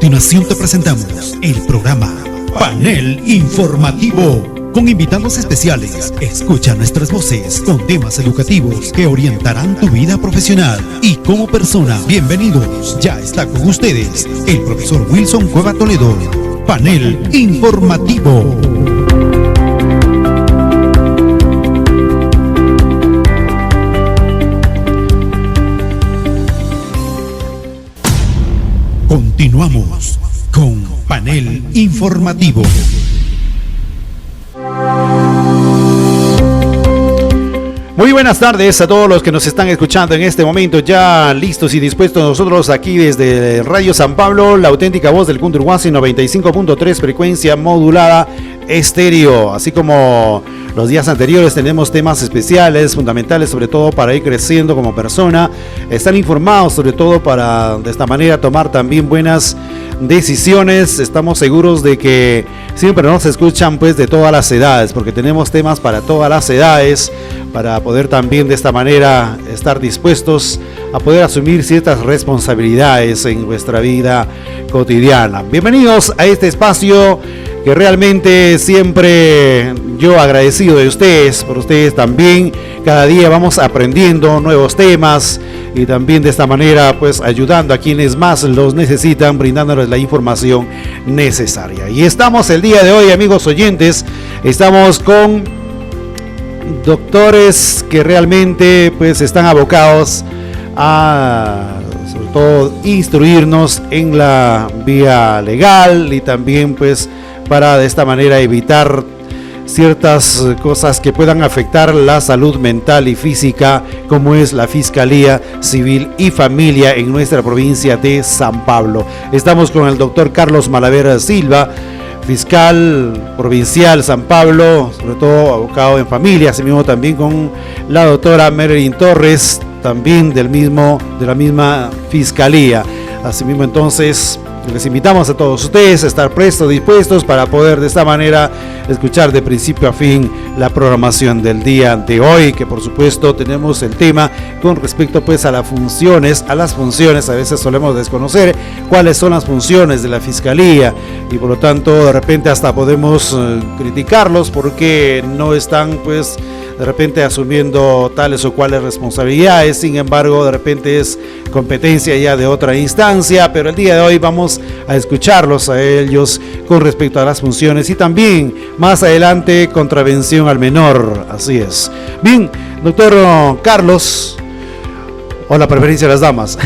continuación te presentamos el programa Panel Informativo con invitados especiales. Escucha nuestras voces con temas educativos que orientarán tu vida profesional y como persona. Bienvenidos, ya está con ustedes el profesor Wilson Cueva Toledo. Panel Informativo. Continuamos con Panel Informativo. Muy buenas tardes a todos los que nos están escuchando en este momento, ya listos y dispuestos nosotros aquí desde Radio San Pablo, la auténtica voz del Cundurhuasi 95.3, frecuencia modulada estéreo, así como los días anteriores tenemos temas especiales, fundamentales sobre todo para ir creciendo como persona, estar informados sobre todo para de esta manera tomar también buenas decisiones. Estamos seguros de que siempre nos escuchan pues de todas las edades, porque tenemos temas para todas las edades, para poder también de esta manera estar dispuestos a poder asumir ciertas responsabilidades en nuestra vida cotidiana. Bienvenidos a este espacio que realmente siempre yo agradecido de ustedes, por ustedes también. Cada día vamos aprendiendo nuevos temas y también de esta manera pues ayudando a quienes más los necesitan, brindándoles la información necesaria. Y estamos el día de hoy, amigos oyentes, estamos con doctores que realmente pues están abocados a sobre todo instruirnos en la vía legal y también pues para de esta manera evitar ciertas cosas que puedan afectar la salud mental y física, como es la Fiscalía Civil y Familia en nuestra provincia de San Pablo. Estamos con el doctor Carlos Malaver Silva, fiscal provincial San Pablo, sobre todo abogado en familia, así mismo también con la doctora Marilyn Torres, también de la misma fiscalía. Asimismo, entonces, les invitamos a todos ustedes a estar prestos, dispuestos para poder de esta manera escuchar de principio a fin la programación del día de hoy, que por supuesto tenemos el tema con respecto pues a las funciones, a veces solemos desconocer cuáles son las funciones de la Fiscalía y por lo tanto de repente hasta podemos criticarlos porque no están pues de repente asumiendo tales o cuales responsabilidades. Sin embargo, de repente es competencia ya de otra instancia, pero el día de hoy vamos a escucharlos a ellos con respecto a las funciones y también más adelante contravención al menor. Así es. Bien, doctor Carlos, o la preferencia de las damas,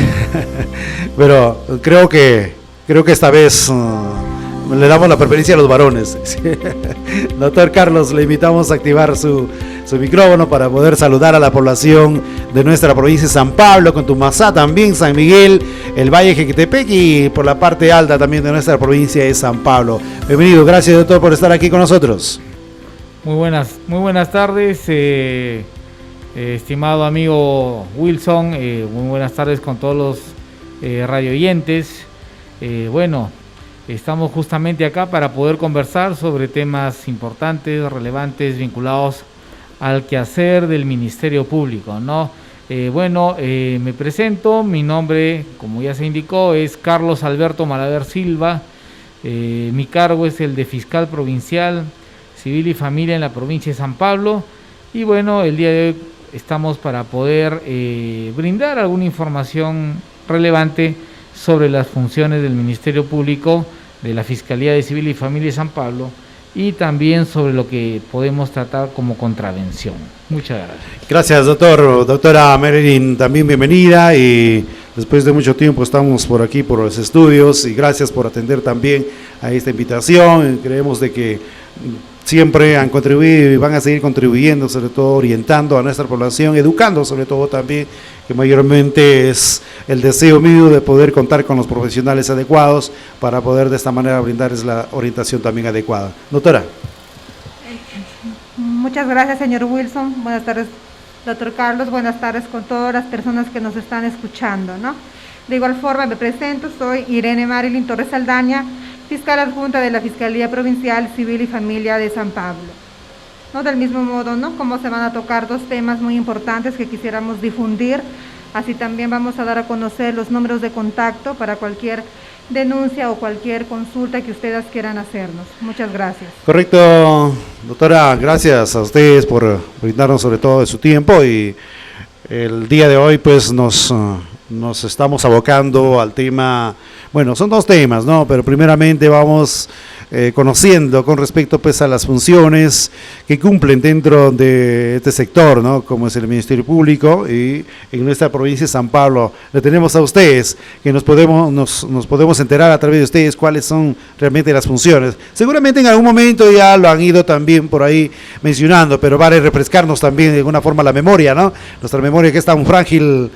pero creo que esta vez le damos la preferencia a los varones. Doctor Carlos, le invitamos a activar su micrófono para poder saludar a la población de nuestra provincia de San Pablo, Contumazá también, San Miguel, el Valle Jequitepec y por la parte alta también de nuestra provincia de San Pablo. Bienvenido, gracias doctor por estar aquí con nosotros. Muy buenas tardes, estimado amigo Wilson, muy buenas tardes con todos los radio oyentes. Estamos justamente acá para poder conversar sobre temas importantes, relevantes, vinculados al quehacer del Ministerio Público, ¿no? Me presento, mi nombre, como ya se indicó, es Carlos Alberto Malaver Silva, mi cargo es el de Fiscal Provincial, Civil y Familia en la provincia de San Pablo, y bueno, el día de hoy estamos para poder brindar alguna información relevante sobre las funciones del Ministerio Público, de la Fiscalía de Civil y Familia de San Pablo, y también sobre lo que podemos tratar como contravención. Muchas gracias. Gracias, doctor. Doctora Marilyn, también bienvenida, y después de mucho tiempo estamos por aquí, por los estudios, y gracias por atender también a esta invitación. Creemos de que siempre han contribuido y van a seguir contribuyendo, sobre todo orientando a nuestra población, educando sobre todo también, que mayormente es el deseo mío de poder contar con los profesionales adecuados para poder de esta manera brindarles la orientación también adecuada. Doctora. Muchas gracias, señor Wilson. Buenas tardes, doctor Carlos. Buenas tardes con todas las personas que nos están escuchando, ¿no? De igual forma me presento, soy Irene Marilyn Torres Saldaña, fiscal adjunta de la Fiscalía Provincial Civil y Familia de San Pablo. ¿No? Del mismo modo, ¿no? Como se van a tocar dos temas muy importantes que quisiéramos difundir, así también vamos a dar a conocer los números de contacto para cualquier denuncia o cualquier consulta que ustedes quieran hacernos. Muchas gracias. Correcto, doctora, gracias a ustedes por brindarnos sobre todo de su tiempo, y el día de hoy pues nos estamos abocando al tema, bueno, son dos temas, ¿no? Pero primeramente vamos conociendo con respecto pues a las funciones que cumplen dentro de este sector, ¿no? Como es el Ministerio Público, y en nuestra provincia de San Pablo le tenemos a ustedes, que nos podemos enterar a través de ustedes cuáles son realmente las funciones. Seguramente en algún momento ya lo han ido también por ahí mencionando, pero vale refrescarnos también de alguna forma la memoria, ¿no? Nuestra memoria que es tan frágil,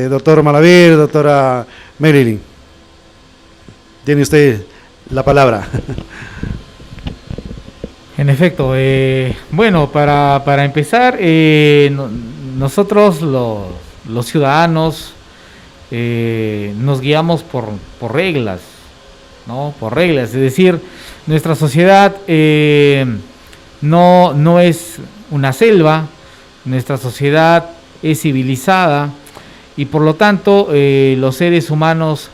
doctor Malaver, doctora Marilyn. Tiene usted la palabra. En efecto, bueno, para empezar, nosotros los ciudadanos nos guiamos por reglas, ¿no? Por reglas, es decir, nuestra sociedad no es una selva, nuestra sociedad es civilizada, y por lo tanto los seres humanos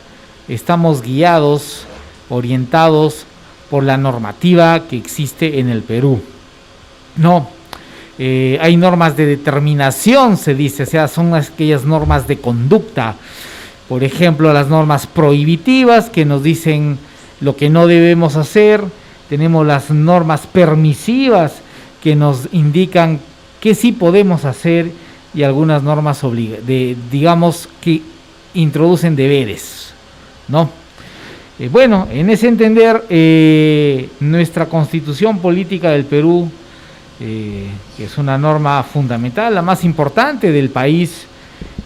estamos guiados, orientados por la normativa que existe en el Perú. No, hay normas de determinación, se dice, o sea, son aquellas normas de conducta. Por ejemplo, las normas prohibitivas que nos dicen lo que no debemos hacer. Tenemos las normas permisivas que nos indican qué sí podemos hacer, y algunas normas digamos que introducen deberes, ¿no? Bueno, en ese entender, nuestra Constitución Política del Perú, que es una norma fundamental, la más importante del país,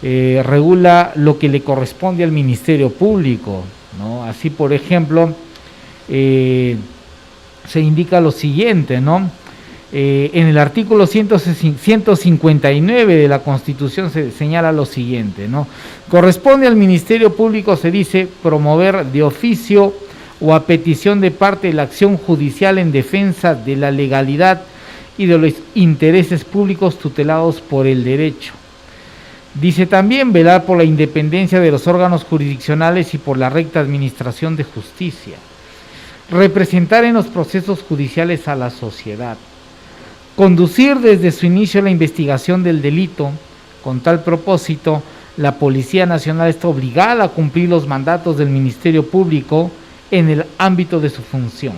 regula lo que le corresponde al Ministerio Público, ¿no? Así, por ejemplo, se indica lo siguiente, ¿no? En el artículo 159 de la Constitución se señala lo siguiente, ¿no? Corresponde al Ministerio Público, se dice, promover de oficio o a petición de parte la acción judicial en defensa de la legalidad y de los intereses públicos tutelados por el derecho. Dice también velar por la independencia de los órganos jurisdiccionales y por la recta administración de justicia. Representar en los procesos judiciales a la sociedad. Conducir desde su inicio la investigación del delito. Con tal propósito, la Policía Nacional está obligada a cumplir los mandatos del Ministerio Público en el ámbito de su función.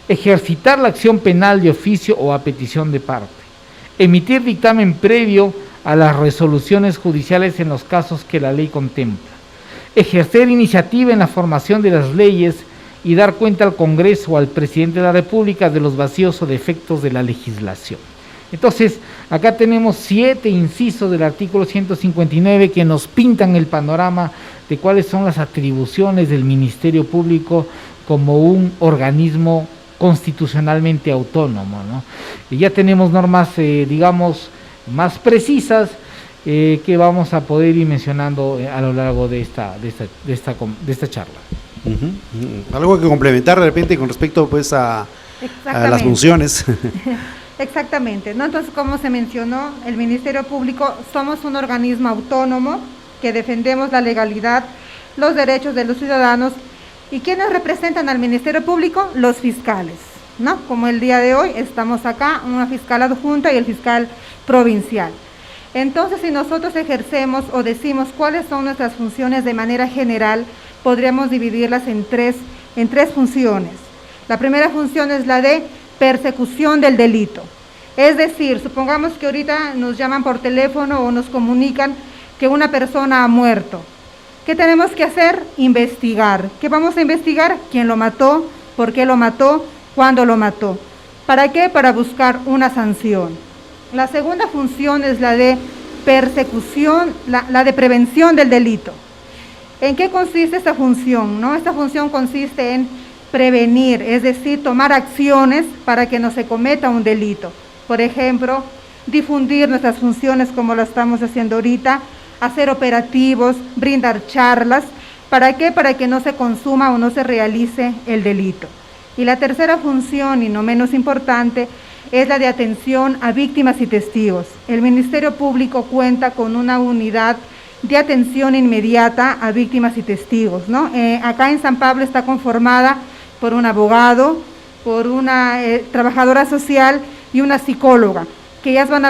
Ejercitar la acción penal de oficio o a petición de parte. Emitir dictamen previo a las resoluciones judiciales en los casos que la ley contempla. Ejercer iniciativa en la formación de las leyes y dar cuenta al Congreso o al Presidente de la República de los vacíos o defectos de la legislación. Entonces, acá tenemos 7 incisos del artículo 159 que nos pintan el panorama de cuáles son las atribuciones del Ministerio Público como un organismo constitucionalmente autónomo, ¿no? Y ya tenemos normas, digamos, más precisas que vamos a poder ir mencionando a lo largo de esta charla. Algo que complementar de repente con respecto pues a las funciones. Exactamente, ¿no? Entonces, como se mencionó, el Ministerio Público somos un organismo autónomo que defendemos la legalidad, los derechos de los ciudadanos. ¿Y quiénes representan al Ministerio Público? Los fiscales, ¿no? Como el día de hoy estamos acá, una fiscal adjunta y el fiscal provincial. Entonces, si nosotros ejercemos o decimos cuáles son nuestras funciones de manera general, podríamos dividirlas en tres funciones. La primera función es la de persecución del delito. Es decir, supongamos que ahorita nos llaman por teléfono o nos comunican que una persona ha muerto. ¿Qué tenemos que hacer? Investigar. ¿Qué vamos a investigar? ¿Quién lo mató? ¿Por qué lo mató? ¿Cuándo lo mató? ¿Para qué? Para buscar una sanción. La segunda función es la de persecución, la de prevención del delito. ¿En qué consiste esta función? ¿No? Esta función consiste en prevenir, es decir, tomar acciones para que no se cometa un delito. Por ejemplo, difundir nuestras funciones como lo estamos haciendo ahorita, hacer operativos, brindar charlas. ¿Para qué? Para que no se consuma o no se realice el delito. Y la tercera función, y no menos importante, es la de atención a víctimas y testigos. El Ministerio Público cuenta con una unidad de atención inmediata a víctimas y testigos, ¿no? Acá en San Pablo está conformada por un abogado, por una trabajadora social y una psicóloga, que ellas van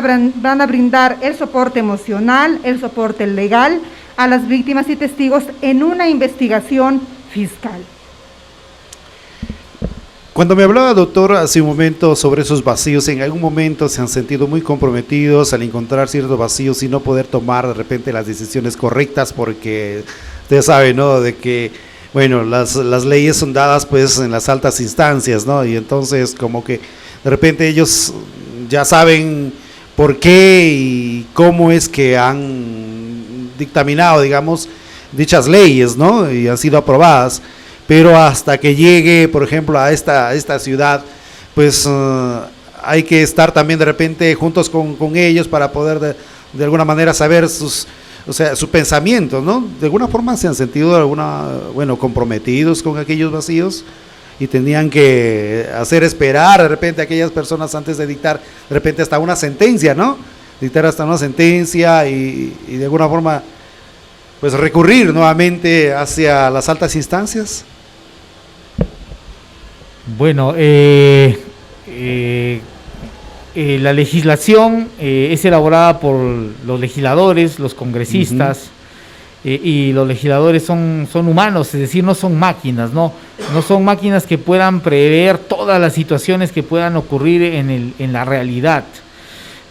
a brindar el soporte emocional, el soporte legal a las víctimas y testigos en una investigación fiscal. Cuando me hablaba, doctor, hace un momento sobre esos vacíos, ¿en algún momento se han sentido muy comprometidos al encontrar ciertos vacíos y no poder tomar de repente las decisiones correctas? Porque usted sabe, ¿no?, de que, bueno, las leyes son dadas pues en las altas instancias, ¿no? Y entonces como que de repente ellos ya saben por qué y cómo es que han dictaminado, digamos, dichas leyes, ¿no? Y han sido aprobadas. Pero hasta que llegue, por ejemplo, a esta ciudad, pues hay que estar también de repente juntos con ellos para poder de alguna manera saber su pensamiento, ¿no? De alguna forma se han sentido comprometidos con aquellos vacíos y tenían que hacer esperar de repente a aquellas personas antes de dictar de repente hasta una sentencia, ¿no? Dictar hasta una sentencia y de alguna forma pues recurrir nuevamente hacia las altas instancias. Bueno, la legislación es elaborada por los legisladores, los congresistas, y los legisladores son humanos, es decir, no son máquinas, no son máquinas que puedan prever todas las situaciones que puedan ocurrir en la realidad,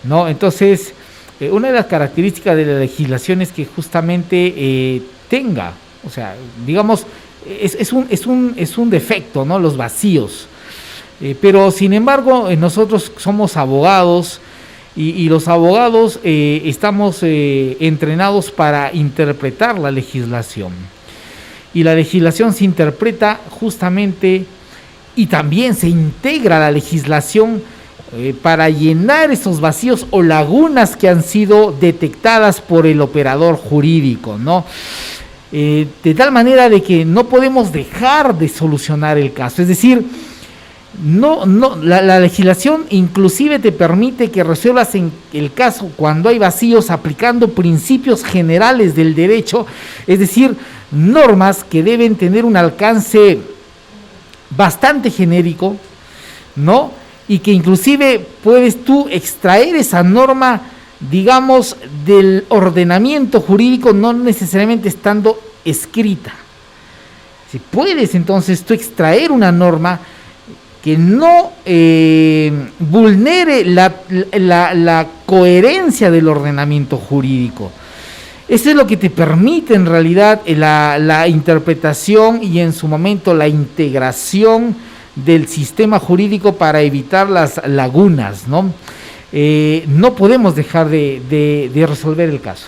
¿no? Entonces, una de las características de la legislación es que justamente tenga, o sea, digamos, es un defecto, ¿no?, los vacíos, pero sin embargo nosotros somos abogados y los abogados estamos entrenados para interpretar la legislación, y la legislación se interpreta justamente y también se integra la legislación para llenar esos vacíos o lagunas que han sido detectadas por el operador jurídico, ¿no? De tal manera de que no podemos dejar de solucionar el caso, es decir, la legislación inclusive te permite que resuelvas en el caso cuando hay vacíos aplicando principios generales del derecho, es decir, normas que deben tener un alcance bastante genérico, ¿no? Y que inclusive puedes tú extraer esa norma, digamos, del ordenamiento jurídico, no necesariamente estando escrita. Si puedes entonces tú extraer una norma que no vulnere la coherencia del ordenamiento jurídico. Eso es lo que te permite en realidad la interpretación y en su momento la integración del sistema jurídico para evitar las lagunas, ¿no? No podemos dejar de resolver el caso.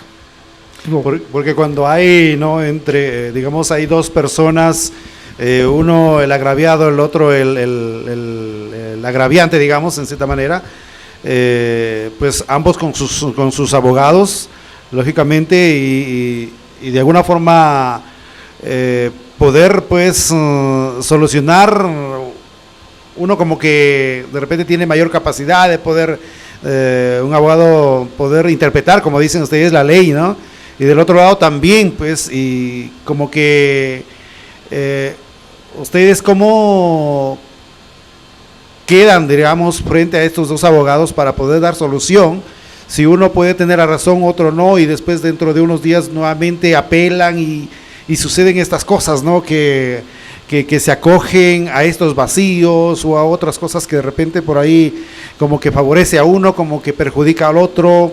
Porque cuando hay, ¿no?, digamos, hay dos personas, uno el agraviado, el otro el agraviante, digamos, en cierta manera, pues ambos con sus abogados, lógicamente, y de alguna forma poder pues solucionar, uno como que de repente tiene mayor capacidad de poder, un abogado poder interpretar, como dicen ustedes, la ley, ¿no? Y del otro lado también, pues, y como que ustedes cómo quedan, digamos, frente a estos dos abogados para poder dar solución, si uno puede tener la razón, otro no, y después dentro de unos días nuevamente apelan y suceden estas cosas, ¿no?, que se acogen a estos vacíos o a otras cosas que de repente por ahí como que favorece a uno, como que perjudica al otro.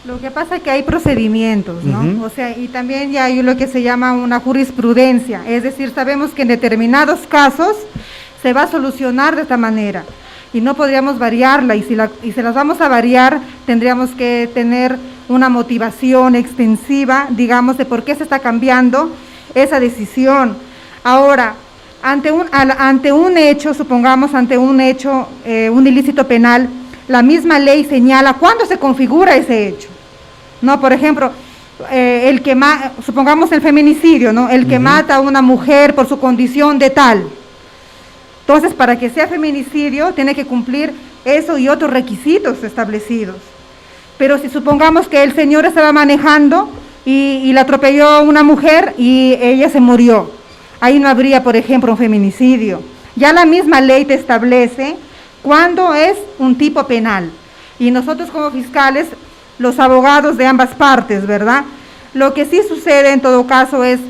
Lo que pasa es que hay procedimientos, ¿no? O sea, y también ya hay lo que se llama una jurisprudencia, es decir, sabemos que en determinados casos se va a solucionar de esta manera y no podríamos variarla, y si las vamos a variar tendríamos que tener una motivación extensiva, digamos, de por qué se está cambiando esa decisión. Ahora, ante un hecho, supongamos ante un hecho, un ilícito penal, la misma ley señala cuándo se configura ese hecho. No, por ejemplo, supongamos el feminicidio, ¿no? El que mata a una mujer por su condición de tal. Entonces, para que sea feminicidio, tiene que cumplir eso y otros requisitos establecidos. Pero si supongamos que el señor estaba manejando y la atropelló una mujer y ella se murió, ahí no habría, por ejemplo, un feminicidio. Ya la misma ley te establece cuándo es un tipo penal. Y nosotros como fiscales, los abogados de ambas partes, ¿verdad? Lo que sí sucede en todo caso es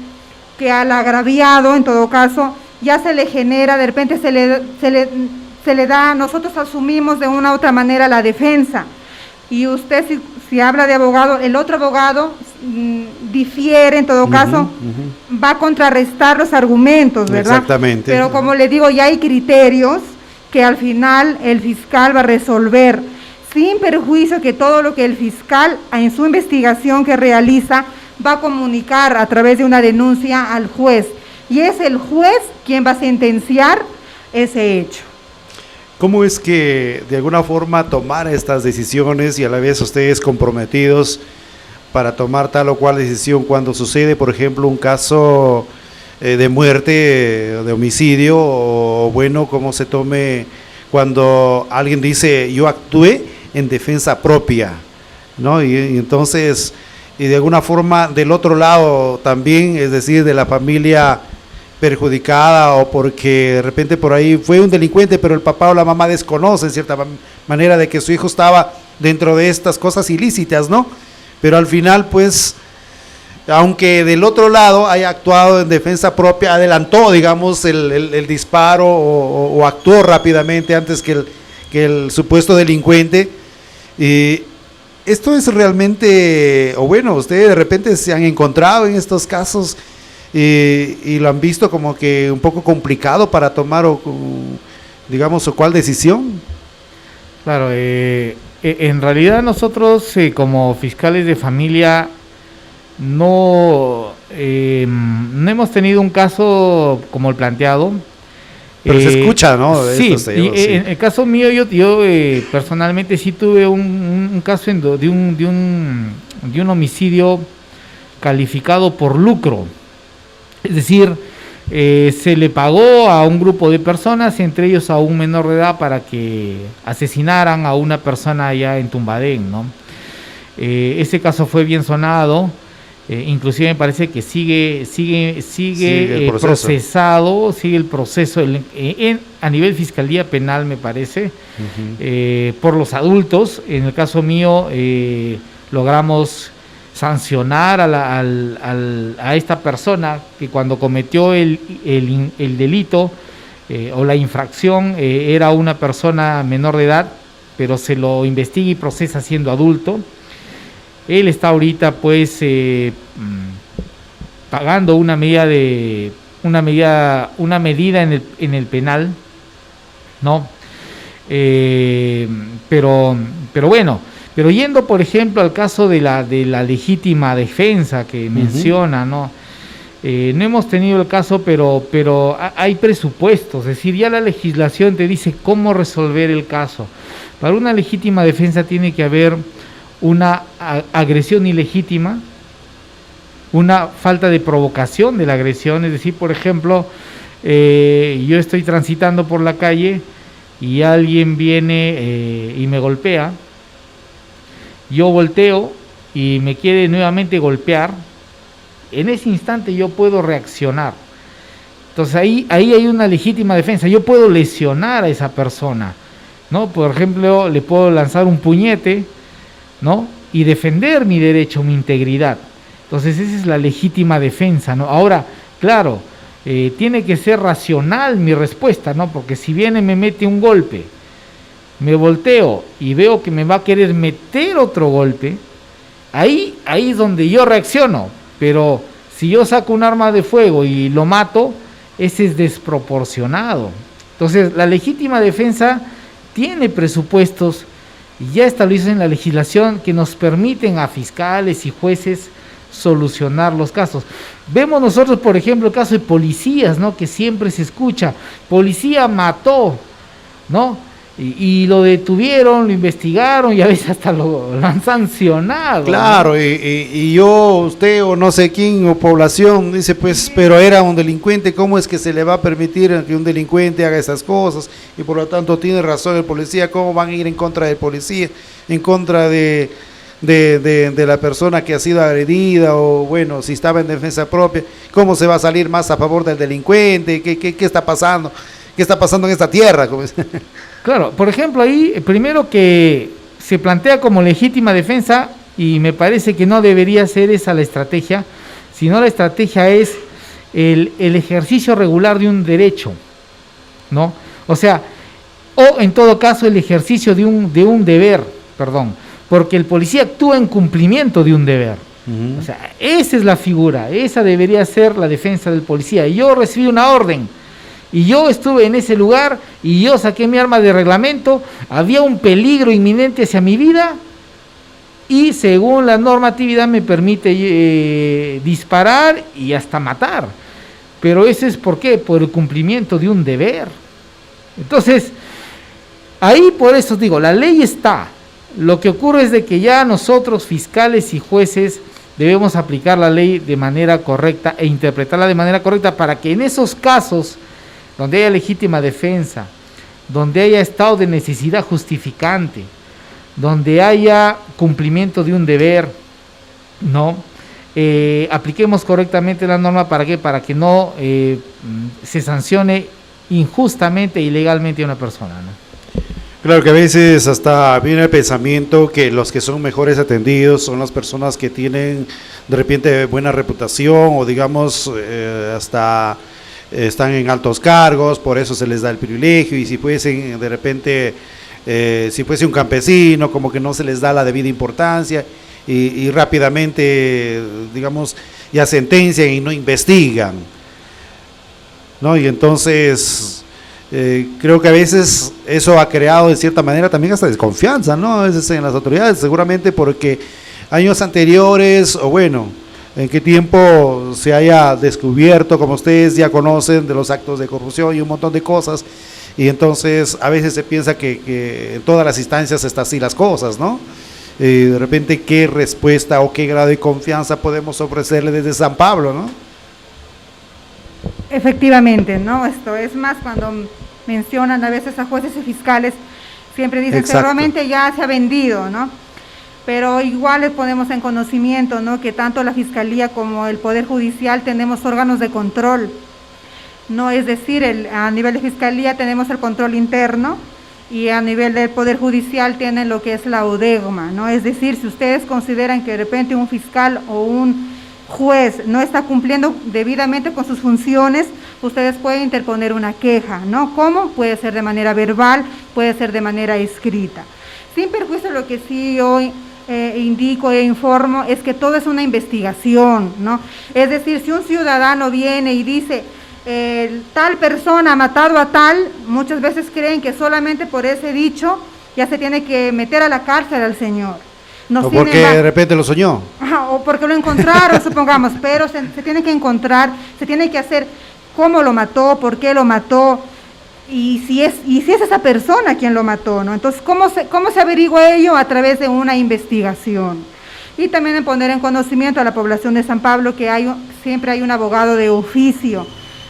que al agraviado, en todo caso, ya se le genera, de repente se le da, nosotros asumimos de una u otra manera la defensa. Y usted si habla de abogado, el otro abogado difiere, en todo caso, va a contrarrestar los argumentos, ¿verdad? Exactamente. Pero como le digo, ya hay criterios que al final el fiscal va a resolver, sin perjuicio que todo lo que el fiscal en su investigación que realiza va a comunicar a través de una denuncia al juez. Y es el juez quien va a sentenciar ese hecho. ¿Cómo es que de alguna forma tomar estas decisiones y a la vez ustedes comprometidos para tomar tal o cual decisión cuando sucede, por ejemplo, un caso de muerte, de homicidio, o bueno, cómo se tome cuando alguien dice yo actué en defensa propia, ¿no? Y entonces, y de alguna forma del otro lado también, es decir, de la familia perjudicada, o porque de repente por ahí fue un delincuente, pero el papá o la mamá desconocen en cierta manera de que su hijo estaba dentro de estas cosas ilícitas, ¿no? Pero al final, pues, aunque del otro lado haya actuado en defensa propia, adelantó, digamos, el disparo o actuó rápidamente antes que el supuesto delincuente. Esto es realmente, o bueno, ustedes de repente se han encontrado en estos casos y lo han visto como que un poco complicado para tomar, digamos, o cuál decisión. Claro, en realidad nosotros como fiscales de familia no hemos tenido un caso como el planteado. Pero se escucha, ¿no? Sí, en el caso mío yo personalmente sí tuve un caso de un homicidio calificado por lucro. Es decir, se le pagó a un grupo de personas, entre ellos a un menor de edad, para que asesinaran a una persona allá en Tumbadén, ¿no? Ese caso fue bien sonado, inclusive me parece que sigue el procesado, sigue el proceso a nivel Fiscalía Penal, me parece, por los adultos. En el caso mío logramos sancionar a esta persona que cuando cometió el delito o la infracción era una persona menor de edad, pero se lo investiga y procesa siendo adulto. Él está ahorita pues pagando una medida en el penal, ¿no? Pero bueno. Pero yendo, por ejemplo, al caso de la legítima defensa que menciona, ¿no? No hemos tenido el caso, pero hay presupuestos, es decir, ya la legislación te dice cómo resolver el caso. Para una legítima defensa tiene que haber una agresión ilegítima, una falta de provocación de la agresión, es decir, por ejemplo, yo estoy transitando por la calle y alguien viene y me golpea. Yo volteo y me quiere nuevamente golpear, en ese instante yo puedo reaccionar. Entonces ahí hay una legítima defensa, yo puedo lesionar a esa persona, ¿no? Por ejemplo, le puedo lanzar un puñete, ¿no? Y defender mi derecho, mi integridad. Entonces esa es la legítima defensa, ¿no? Ahora, claro, tiene que ser racional mi respuesta, ¿no? Porque si viene y me mete un golpe, me volteo y veo que me va a querer meter otro golpe, ahí es donde yo reacciono. Pero si yo saco un arma de fuego y lo mato, ese es desproporcionado. Entonces la legítima defensa tiene presupuestos y ya establecidos en la legislación que nos permiten a fiscales y jueces solucionar los casos. Vemos nosotros, por ejemplo, el caso de policías, ¿no? Que siempre se escucha, policía mató, ¿no? Y lo detuvieron, lo investigaron y a veces hasta lo han sancionado. Claro, ¿no? y yo, usted o no sé quién o población dice, pues, pero era un delincuente, ¿cómo es que se le va a permitir que un delincuente haga esas cosas? Y por lo tanto tiene razón el policía, ¿cómo van a ir en contra del policía, en contra de de la persona que ha sido agredida, o bueno, si estaba en defensa propia, cómo se va a salir más a favor del delincuente, qué está pasando, qué está pasando en esta tierra. Claro, por ejemplo, ahí primero que se plantea como legítima defensa, y me parece que no debería ser esa la estrategia, sino la estrategia es el ejercicio regular de un derecho, ¿no? O sea, o en todo caso el ejercicio de un deber, porque el policía actúa en cumplimiento de un deber. O sea, esa es la figura, esa debería ser la defensa del policía. Y yo recibí una orden, y yo estuve en ese lugar, y yo saqué mi arma de reglamento, había un peligro inminente hacia mi vida, y según la normatividad me permite disparar y hasta matar. Pero eso es ¿por qué? Por el cumplimiento de un deber. Entonces, ahí por eso digo, la ley está. Lo que ocurre es de que ya nosotros, fiscales y jueces, debemos aplicar la ley de manera correcta e interpretarla de manera correcta para que en esos casos donde haya legítima defensa, donde haya estado de necesidad justificante, donde haya cumplimiento de un deber, ¿no? Apliquemos correctamente la norma. ¿Para qué? Para que no se sancione injustamente e ilegalmente a una persona, ¿no? Claro que a veces hasta viene el pensamiento que los que son mejores atendidos son las personas que tienen de repente buena reputación, o digamos hasta están en altos cargos, por eso se les da el privilegio, y si fuesen de repente, si fuese un campesino, como que no se les da la debida importancia, y rápidamente, digamos, ya sentencian y no investigan, ¿no? Y entonces creo que a veces eso ha creado de cierta manera también hasta desconfianza, ¿no? A veces en las autoridades, seguramente porque años anteriores, o bueno, en qué tiempo se haya descubierto, como ustedes ya conocen, de los actos de corrupción y un montón de cosas, y entonces a veces se piensa que en todas las instancias está así las cosas, ¿no? De repente, ¿qué respuesta o qué grado de confianza podemos ofrecerle desde San Pablo, ¿no? Efectivamente, ¿no? Esto es más cuando mencionan a veces a jueces y fiscales, siempre dicen que seguramente ya se ha vendido, ¿no? Pero igual les ponemos en conocimiento, ¿no? Que tanto la Fiscalía como el Poder Judicial tenemos órganos de control, ¿no? Es decir, a nivel de Fiscalía tenemos el control interno, y a nivel del Poder Judicial tienen lo que es la UDEGMA, ¿no? Es decir, si ustedes consideran que de repente un fiscal o un juez no está cumpliendo debidamente con sus funciones, ustedes pueden interponer una queja, ¿no? ¿Cómo? Puede ser de manera verbal, puede ser de manera escrita. Sin perjuicio, lo que sí hoy indico e informo es que todo es una investigación, ¿no? Es decir, si un ciudadano viene y dice tal persona ha matado a tal, muchas veces creen que solamente por ese dicho ya se tiene que meter a la cárcel al señor. O porque de repente lo soñó. O porque lo encontraron, supongamos, pero se tiene que encontrar, se tiene que hacer cómo lo mató, por qué lo mató, y si es esa persona quien lo mató, ¿no? Entonces, ¿cómo se averigua ello? A través de una investigación. Y también en poner en conocimiento a la población de San Pablo que siempre hay un abogado de oficio.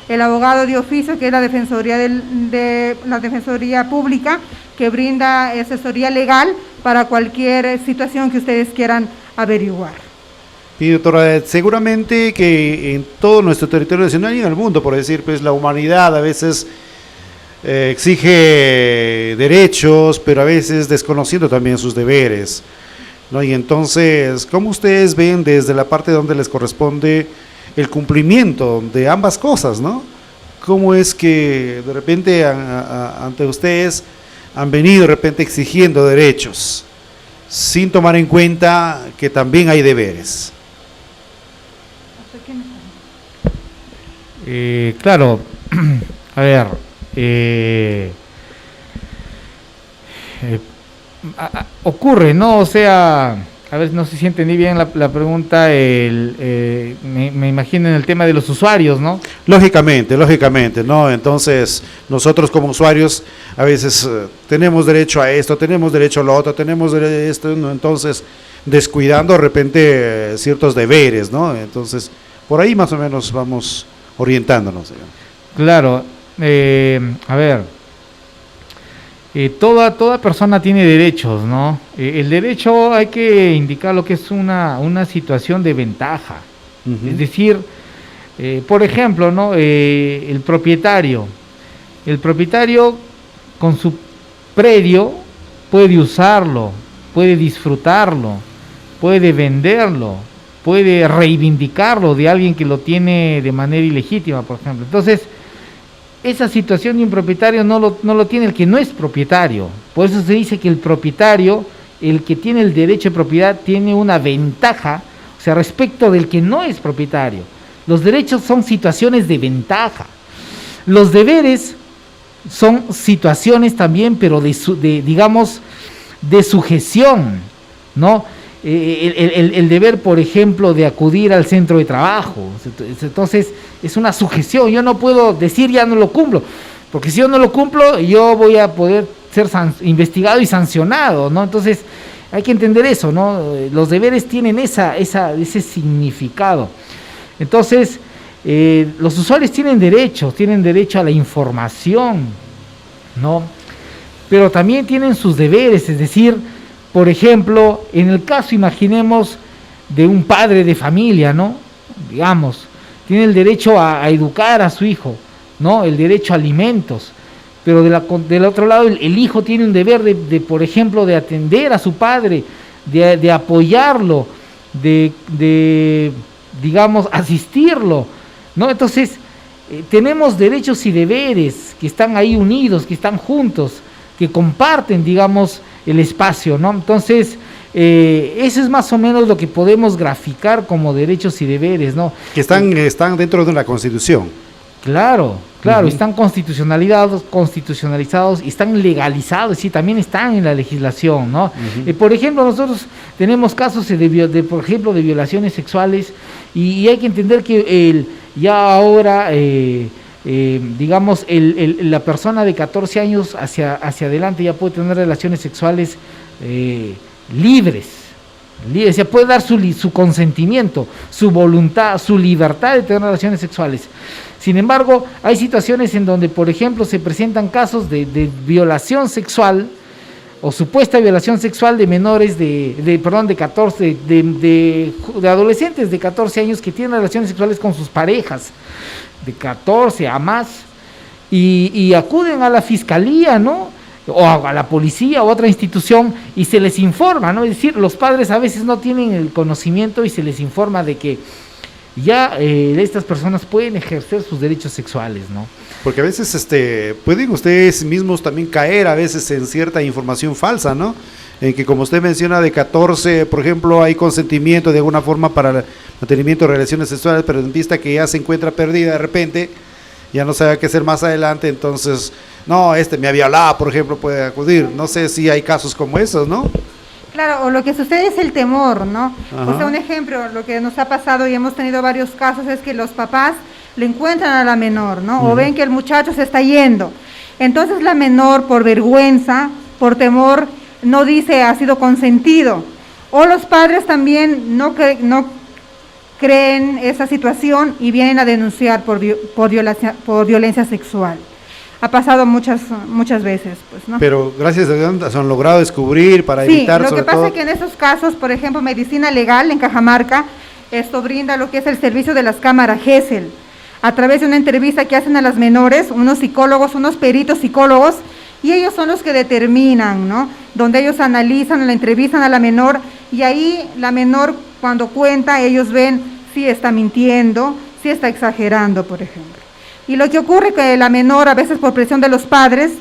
El abogado de oficio, que es la Defensoría la Defensoría Pública, que brinda asesoría legal para cualquier situación que ustedes quieran averiguar. Y doctora, seguramente que en todo nuestro territorio nacional y en el mundo, por decir, pues la humanidad a veces exige derechos, pero a veces desconociendo también sus deberes, ¿no? Y entonces, ¿cómo ustedes ven desde la parte donde les corresponde el cumplimiento de ambas cosas, ¿no? ¿Cómo es que de repente ante ustedes han venido de repente exigiendo derechos sin tomar en cuenta que también hay deberes? Claro, a ver, ocurre, ¿no? O sea, a ver, no sé si entendí bien la pregunta, me imagino en el tema de los usuarios, ¿no? Lógicamente, ¿no? Entonces, nosotros como usuarios a veces tenemos derecho a esto, tenemos derecho a lo otro, tenemos derecho a esto, ¿no? Entonces, descuidando de repente ciertos deberes, ¿no? Entonces, por ahí más o menos vamos orientándonos, digamos. Claro, a ver, toda persona tiene derechos, ¿no? El derecho hay que indicar lo que es una situación de ventaja. Es decir, por ejemplo, ¿no? El propietario con su predio puede usarlo, puede disfrutarlo, puede venderlo, puede reivindicarlo de alguien que lo tiene de manera ilegítima, por ejemplo. Entonces, esa situación de un propietario no lo tiene el que no es propietario. Por eso se dice que el propietario, el que tiene el derecho de propiedad, tiene una ventaja, o sea, respecto del que no es propietario. Los derechos son situaciones de ventaja. Los deberes son situaciones también, pero digamos, de sujeción, ¿no? El deber, por ejemplo, de acudir al centro de trabajo. Entonces, es una sujeción. Yo no puedo decir ya no lo cumplo, porque si yo no lo cumplo, yo voy a poder ser investigado y sancionado, ¿no? Entonces, hay que entender eso, ¿no? Los deberes tienen ese significado. Entonces, los usuarios tienen derecho a la información, ¿no? Pero también tienen sus deberes, es decir, por ejemplo, en el caso, imaginemos, de un padre de familia, ¿no? Digamos, tiene el derecho a educar a su hijo, ¿no? El derecho a alimentos, pero del otro lado el hijo tiene un deber de, por ejemplo, de atender a su padre, de apoyarlo, de digamos, asistirlo, ¿no? Entonces, tenemos derechos y deberes que están ahí unidos, que están juntos, que comparten, digamos, el espacio, ¿no? Entonces, eso es más o menos lo que podemos graficar como derechos y deberes, ¿no? Que están dentro de una Constitución. Claro, están constitucionalizados y están legalizados, sí, también están en la legislación, ¿no? Por ejemplo, nosotros tenemos casos por ejemplo, de violaciones sexuales y hay que entender que ya ahora, digamos, la persona de 14 años hacia adelante ya puede tener relaciones sexuales libres, o sea, puede dar su consentimiento, su voluntad, su libertad de tener relaciones sexuales. Sin embargo, hay situaciones en donde, por ejemplo, se presentan casos de violación sexual o supuesta violación sexual de menores de adolescentes de 14 años que tienen relaciones sexuales con sus parejas de 14 a más y acuden a la fiscalía, ¿no? O a la policía o a otra institución y se les informa, ¿no? Es decir, los padres a veces no tienen el conocimiento y se les informa de que ya estas personas pueden ejercer sus derechos sexuales, ¿no? Porque a veces pueden ustedes mismos también caer a veces en cierta información falsa, ¿no? En que, como usted menciona, de 14, por ejemplo, hay consentimiento de alguna forma para el mantenimiento de relaciones sexuales, pero en vista que ya se encuentra perdida de repente, ya no sabe qué hacer más adelante, entonces, no, me ha violado, por ejemplo, puede acudir. No sé si hay casos como esos, ¿no? Claro, o lo que sucede es el temor, ¿no? Ajá. O sea, un ejemplo, lo que nos ha pasado y hemos tenido varios casos es que los papás le encuentran a la menor, ¿no? O ven que el muchacho se está yendo. Entonces la menor, por vergüenza, por temor, no dice ha sido consentido. O los padres también no creen esa situación y vienen a denunciar por violencia sexual. Ha pasado muchas veces, pues, ¿no? Pero gracias a Dios se han logrado descubrir para evitar, lo sobre que pasa todo... es que en esos casos, por ejemplo, Medicina Legal en Cajamarca, esto brinda lo que es el servicio de las cámaras GESEL, a través de una entrevista que hacen a las menores, unos psicólogos, unos peritos psicólogos, y ellos son los que determinan, ¿no? Donde ellos analizan, la entrevistan a la menor, y ahí la menor, cuando cuenta, ellos ven si está mintiendo, si está exagerando, por ejemplo. Y lo que ocurre es que la menor, a veces por presión de los padres,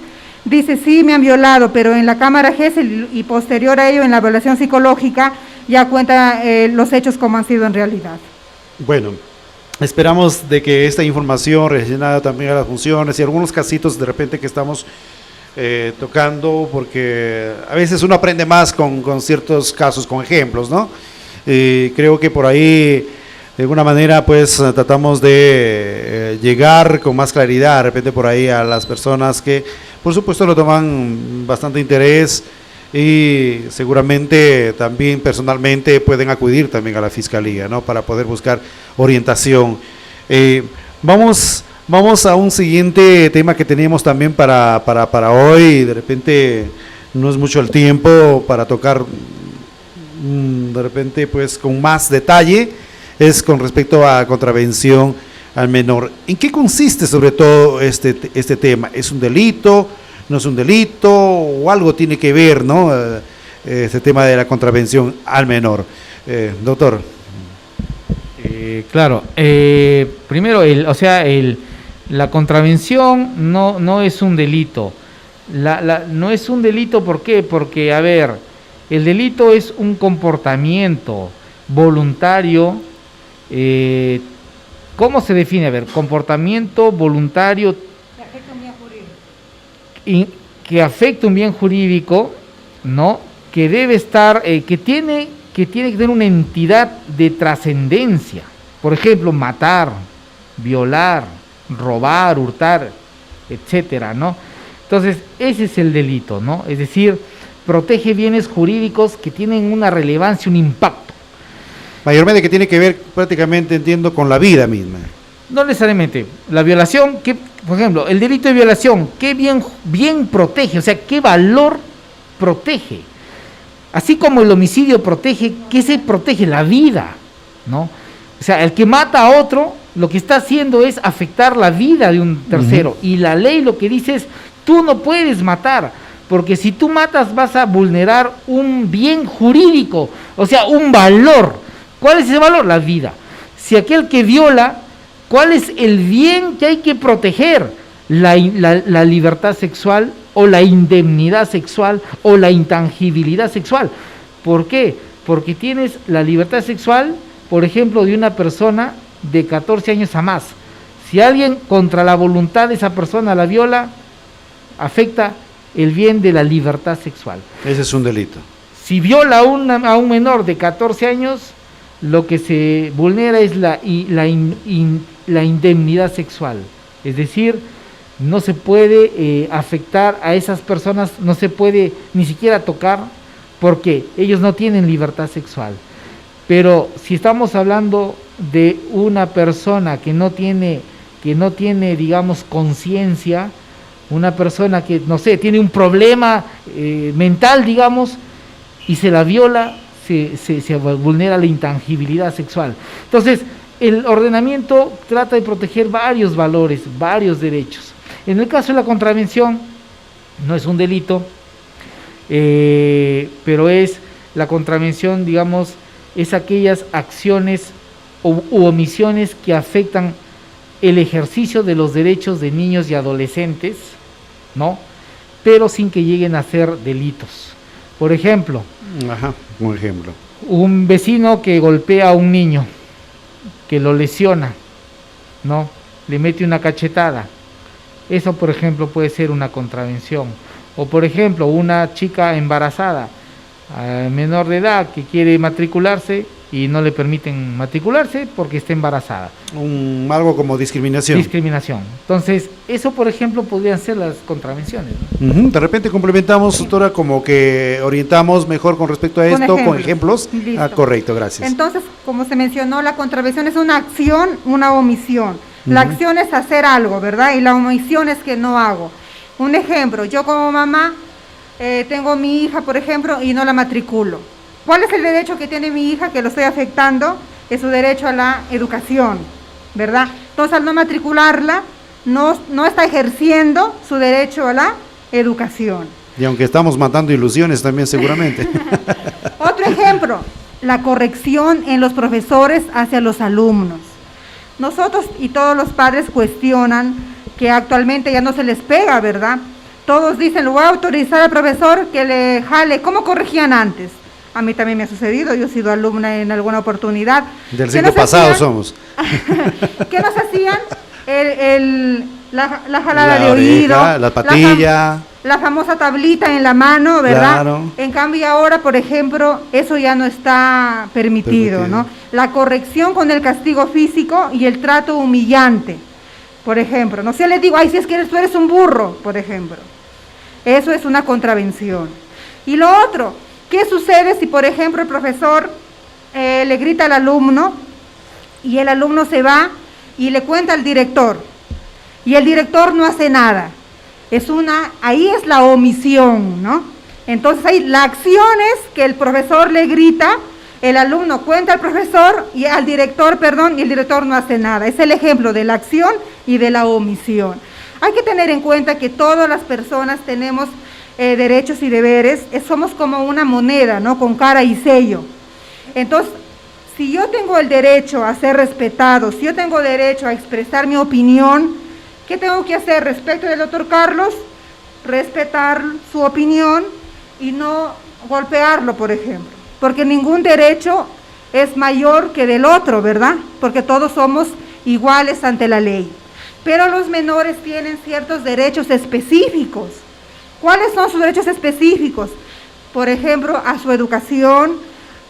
dice, sí, me han violado, pero en la cámara GESEL y posterior a ello, en la evaluación psicológica, ya cuenta los hechos como han sido en realidad. Bueno, esperamos de que esta información relacionada también a las funciones y algunos casitos de repente que estamos tocando, porque a veces uno aprende más con ciertos casos, con ejemplos, ¿no? Creo que por ahí... De alguna manera, pues, tratamos de llegar con más claridad, de repente por ahí a las personas que, por supuesto, lo toman bastante interés y seguramente también personalmente pueden acudir también a la Fiscalía, ¿no? Para poder buscar orientación. Vamos Vamos a un siguiente tema que teníamos también para hoy. De repente no es mucho el tiempo para tocar, de repente pues con más detalle, es con respecto a contravención al menor. ¿En qué consiste sobre todo este tema? ¿Es un delito? ¿No es un delito? ¿O algo tiene que ver, ¿no? Este tema de la contravención al menor. Doctor. Claro, primero, la contravención no es un delito. No es un delito, ¿por qué? Porque, a ver, el delito es un comportamiento voluntario. ¿Cómo se define? A ver, comportamiento voluntario que afecta un bien jurídico, ¿no? Que debe estar, que tiene que tener una entidad de trascendencia. Por ejemplo, matar, violar, robar, hurtar, etcétera, ¿no? Entonces, ese es el delito, ¿no? Es decir, protege bienes jurídicos que tienen una relevancia, un impacto. Mayormente que tiene que ver, prácticamente entiendo, con la vida misma. No necesariamente. La violación, por ejemplo, el delito de violación, ¿qué bien protege? O sea, ¿qué valor protege? Así como el homicidio protege, ¿qué se protege? La vida, ¿no? O sea, el que mata a otro, lo que está haciendo es afectar la vida de un tercero. Y la ley lo que dice es, tú no puedes matar, porque si tú matas vas a vulnerar un bien jurídico, o sea, un valor. ¿Cuál es ese valor? La vida. Si aquel que viola, ¿cuál es el bien que hay que proteger? La libertad sexual, o la indemnidad sexual, o la intangibilidad sexual. ¿Por qué? Porque tienes la libertad sexual, por ejemplo, de una persona de 14 años a más. Si alguien contra la voluntad de esa persona la viola, afecta el bien de la libertad sexual. Ese es un delito. Si viola a un menor de 14 años, lo que se vulnera es la indemnidad sexual. Es decir, no se puede afectar a esas personas, no se puede ni siquiera tocar, porque ellos no tienen libertad sexual. Pero si estamos hablando de una persona que no tiene, digamos, conciencia, una persona que, no sé, tiene un problema mental, digamos, y se la viola, se vulnera la intangibilidad sexual. Entonces, el ordenamiento trata de proteger varios valores, varios derechos. En el caso de la contravención, no es un delito, pero es la contravención, digamos, es aquellas acciones u omisiones que afectan el ejercicio de los derechos de niños y adolescentes, ¿no? Pero sin que lleguen a ser delitos. Por ejemplo, un vecino que golpea a un niño, que lo lesiona, ¿no? Le mete una cachetada. Eso, por ejemplo, puede ser una contravención. O, por ejemplo, una chica embarazada, menor de edad, que quiere matricularse y no le permiten matricularse porque está embarazada. Algo como discriminación. Discriminación. Entonces, eso, por ejemplo, podrían ser las contravenciones, ¿no? De repente complementamos, doctora, como que orientamos mejor con respecto a esto, con ejemplos. Correcto, gracias. Entonces, como se mencionó, la contravención es una acción, una omisión. La acción es hacer algo, ¿verdad? Y la omisión es que no hago. Un ejemplo, yo como mamá tengo mi hija, por ejemplo, y no la matriculo. ¿Cuál es el derecho que tiene mi hija que lo estoy afectando? Es su derecho a la educación, ¿verdad? Entonces, al no matricularla, no está ejerciendo su derecho a la educación. Y aunque estamos matando ilusiones también seguramente. Otro ejemplo, la corrección en los profesores hacia los alumnos. Nosotros y todos los padres cuestionan que actualmente ya no se les pega, ¿verdad? Todos dicen, lo voy a autorizar al profesor que le jale. ¿Cómo corregían antes? A mí también me ha sucedido, yo he sido alumna en alguna oportunidad. Del siglo pasado somos. ¿Qué nos hacían? La jalada de oído, la patilla, la famosa tablita en la mano, ¿verdad? Claro. En cambio ahora, por ejemplo, eso ya no está permitido, ¿no? La corrección con el castigo físico y el trato humillante, por ejemplo. No sé, les digo, ay, si es que tú eres un burro, por ejemplo. Eso es una contravención. Y lo otro, ¿qué sucede si, por ejemplo, el profesor le grita al alumno y el alumno se va y le cuenta al director? y el director no hace nada. Ahí es la omisión, ¿no? Entonces ahí la acción es que el profesor le grita, el alumno cuenta al profesor y al director, y el director no hace nada. Es el ejemplo de la acción y de la omisión. Hay que tener en cuenta que todas las personas tenemos derechos y deberes, somos como una moneda, ¿no? Con cara y sello. Entonces, si yo tengo el derecho a ser respetado, si yo tengo derecho a expresar mi opinión, ¿qué tengo que hacer respecto del doctor Carlos? Respetar su opinión y no golpearlo, por ejemplo, porque ningún derecho es mayor que del otro, ¿verdad? Porque todos somos iguales ante la ley. Pero los menores tienen ciertos derechos específicos. ¿Cuáles son sus derechos específicos? Por ejemplo, a su educación,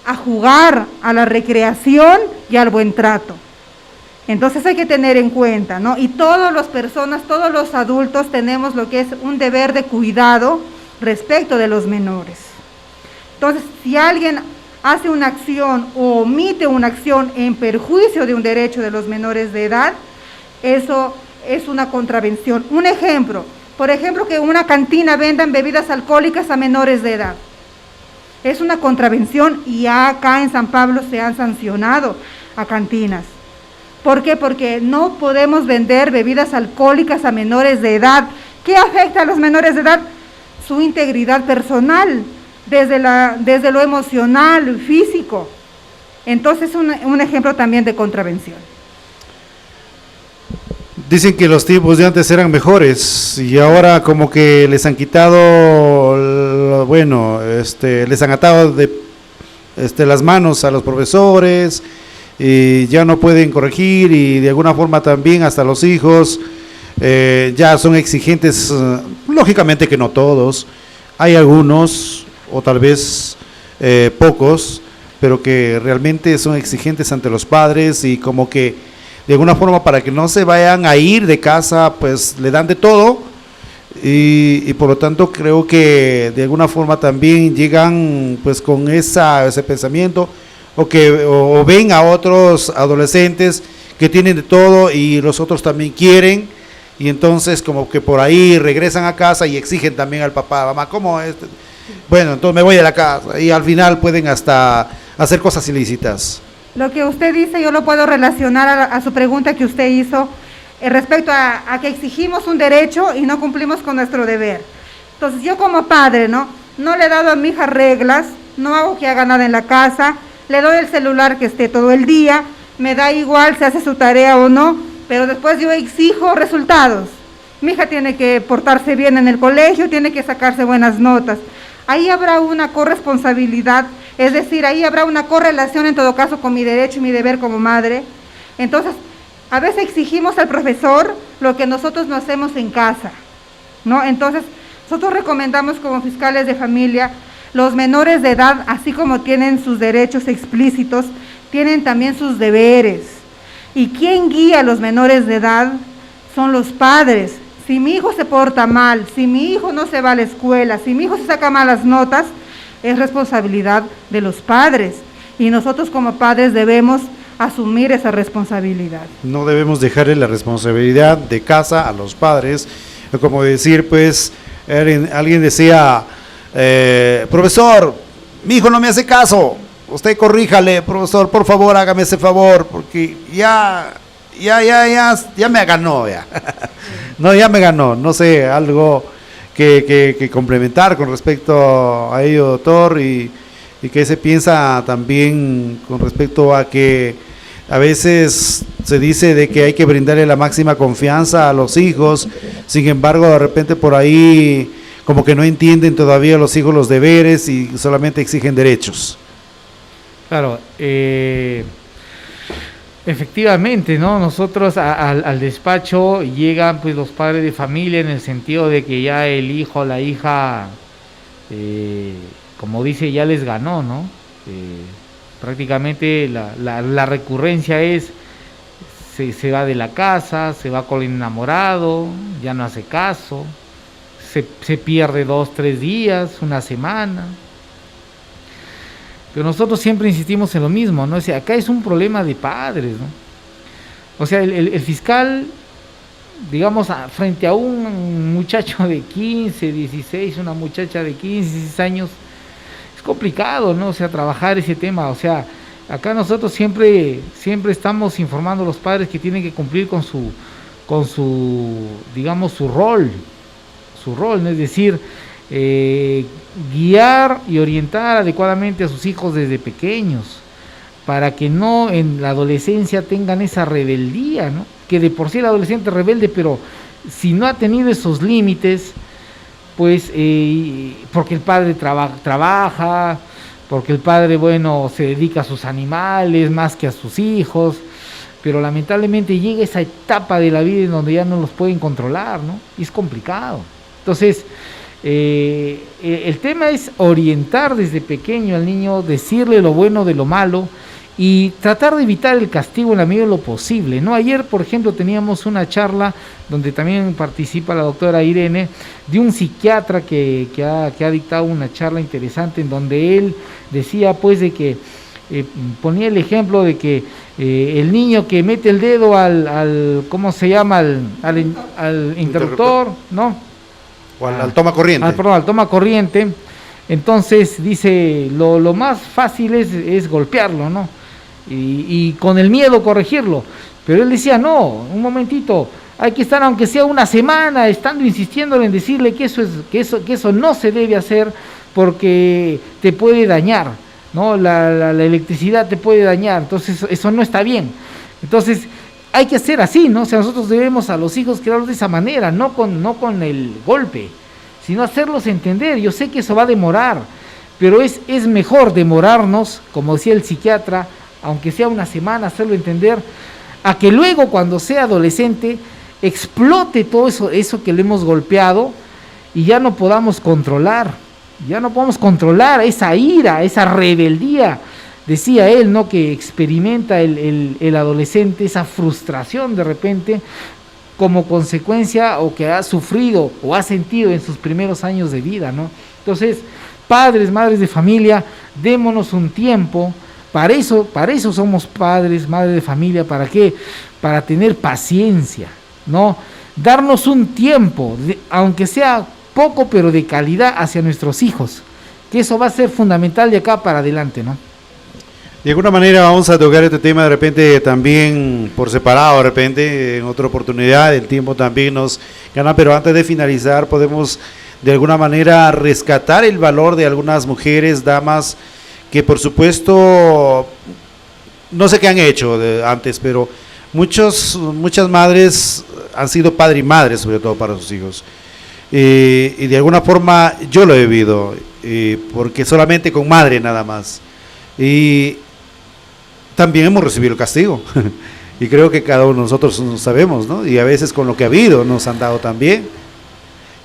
a jugar, a la recreación y al buen trato. Entonces hay que tener en cuenta, ¿no? Y todas las personas, todos los adultos tenemos lo que es un deber de cuidado respecto de los menores. Entonces, si alguien hace una acción o omite una acción en perjuicio de un derecho de los menores de edad, eso es una contravención. Un ejemplo, por ejemplo, que una cantina vendan bebidas alcohólicas a menores de edad. Es una contravención y ya acá en San Pablo se han sancionado a cantinas. ¿Por qué? Porque no podemos vender bebidas alcohólicas a menores de edad. ¿Qué afecta a los menores de edad? Su integridad personal, desde lo emocional, físico. Entonces, un ejemplo también de contravención. Dicen que los tiempos de antes eran mejores y ahora como que les han quitado, les han atado las manos a los profesores y ya no pueden corregir, y de alguna forma también hasta los hijos ya son exigentes, lógicamente que no todos, hay algunos o tal vez pocos, pero que realmente son exigentes ante los padres y como que de alguna forma para que no se vayan a ir de casa, pues le dan de todo y por lo tanto creo que de alguna forma también llegan pues con ese pensamiento o ven a otros adolescentes que tienen de todo y los otros también quieren, y entonces como que por ahí regresan a casa y exigen también al papá, mamá, ¿cómo es? Bueno, entonces me voy a la casa, y al final pueden hasta hacer cosas ilícitas. Lo que usted dice yo lo puedo relacionar a su pregunta que usted hizo respecto a que exigimos un derecho y no cumplimos con nuestro deber. Entonces yo como padre, no le he dado a mi hija reglas, no hago que haga nada en la casa, le doy el celular que esté todo el día, me da igual si hace su tarea o no, pero después yo exijo resultados. Mi hija tiene que portarse bien en el colegio, tiene que sacarse buenas notas. Ahí habrá una corresponsabilidad, es decir, ahí habrá una correlación en todo caso con mi derecho y mi deber como madre. Entonces, a veces exigimos al profesor lo que nosotros no hacemos en casa, ¿no? Entonces, nosotros recomendamos como fiscales de familia, los menores de edad, así como tienen sus derechos explícitos, tienen también sus deberes. ¿Y quién guía a los menores de edad? Son los padres. Si mi hijo se porta mal, si mi hijo no se va a la escuela, si mi hijo se saca malas notas, es responsabilidad de los padres. Y nosotros como padres debemos asumir esa responsabilidad. No debemos dejarle la responsabilidad de casa a los padres. Como decir, pues, alguien decía, profesor, mi hijo no me hace caso, usted corríjale, profesor, por favor, hágame ese favor, porque ya me ganó, ya. No, ya me ganó, no sé, algo que complementar con respecto a ello, doctor, y que se piensa también con respecto a que a veces se dice de que hay que brindarle la máxima confianza a los hijos, sin embargo, de repente por ahí como que no entienden todavía los hijos los deberes y solamente exigen derechos. Claro, efectivamente, ¿no? Nosotros al despacho llegan pues los padres de familia en el sentido de que ya el hijo o la hija, como dice, ya les ganó, ¿no? Prácticamente la recurrencia es, se va de la casa, se va con el enamorado, ya no hace caso, se pierde 2, 3 días, una semana. Pero nosotros siempre insistimos en lo mismo, ¿no? O sea, acá es un problema de padres, ¿no? O sea, el fiscal digamos, frente a un muchacho de 15, 16, una muchacha de 15, 16 años, es complicado, ¿no? O sea, trabajar ese tema, o sea, acá nosotros siempre estamos informando a los padres que tienen que cumplir con su, digamos, su rol, ¿no? Es decir, guiar y orientar adecuadamente a sus hijos desde pequeños, para que no en la adolescencia tengan esa rebeldía, ¿no? Que de por sí el adolescente es rebelde, pero si no ha tenido esos límites, pues porque el padre trabaja, porque el padre, bueno, se dedica a sus animales más que a sus hijos, pero lamentablemente llega esa etapa de la vida en donde ya no los pueden controlar, ¿no? Y es complicado. Entonces, el tema es orientar desde pequeño al niño, decirle lo bueno de lo malo y tratar de evitar el castigo en la medida de lo posible, ¿no? Ayer, por ejemplo, teníamos una charla donde también participa la doctora Irene, de un psiquiatra que ha dictado una charla interesante en donde él decía, pues, de que ponía el ejemplo de que el niño que mete el dedo al ¿cómo se llama? al interruptor, ¿no? O al toma corriente. Al toma corriente. Entonces dice, lo más fácil es golpearlo, ¿no? Y con el miedo corregirlo. Pero él decía, no, un momentito, hay que estar aunque sea una semana estando insistiéndole en decirle que eso no se debe hacer porque te puede dañar, ¿no? La electricidad te puede dañar, entonces eso no está bien. Entonces hay que hacer así, ¿no? O sea, nosotros debemos a los hijos crearlos de esa manera, no con el golpe, sino hacerlos entender. Yo sé que eso va a demorar, pero es mejor demorarnos, como decía el psiquiatra, aunque sea una semana, hacerlo entender, a que luego cuando sea adolescente explote todo eso que le hemos golpeado y ya no podamos controlar esa ira, esa rebeldía. Decía él, ¿no?, que experimenta el adolescente esa frustración de repente como consecuencia o que ha sufrido o ha sentido en sus primeros años de vida, ¿no? Entonces, padres, madres de familia, démonos un tiempo. Para eso somos padres, madres de familia. ¿Para qué? Para tener paciencia, ¿no? Darnos un tiempo, aunque sea poco, pero de calidad hacia nuestros hijos, que eso va a ser fundamental de acá para adelante, ¿no? De alguna manera vamos a tocar este tema de repente también por separado, de repente en otra oportunidad, el tiempo también nos gana, pero antes de finalizar podemos de alguna manera rescatar el valor de algunas mujeres, damas, que por supuesto, no sé qué han hecho antes, pero muchas madres han sido padre y madre, sobre todo para sus hijos. Y de alguna forma yo lo he vivido, porque solamente con madre nada más. Y también hemos recibido el castigo. Y creo que cada uno de nosotros sabemos, ¿no? Y a veces con lo que ha habido nos han dado también.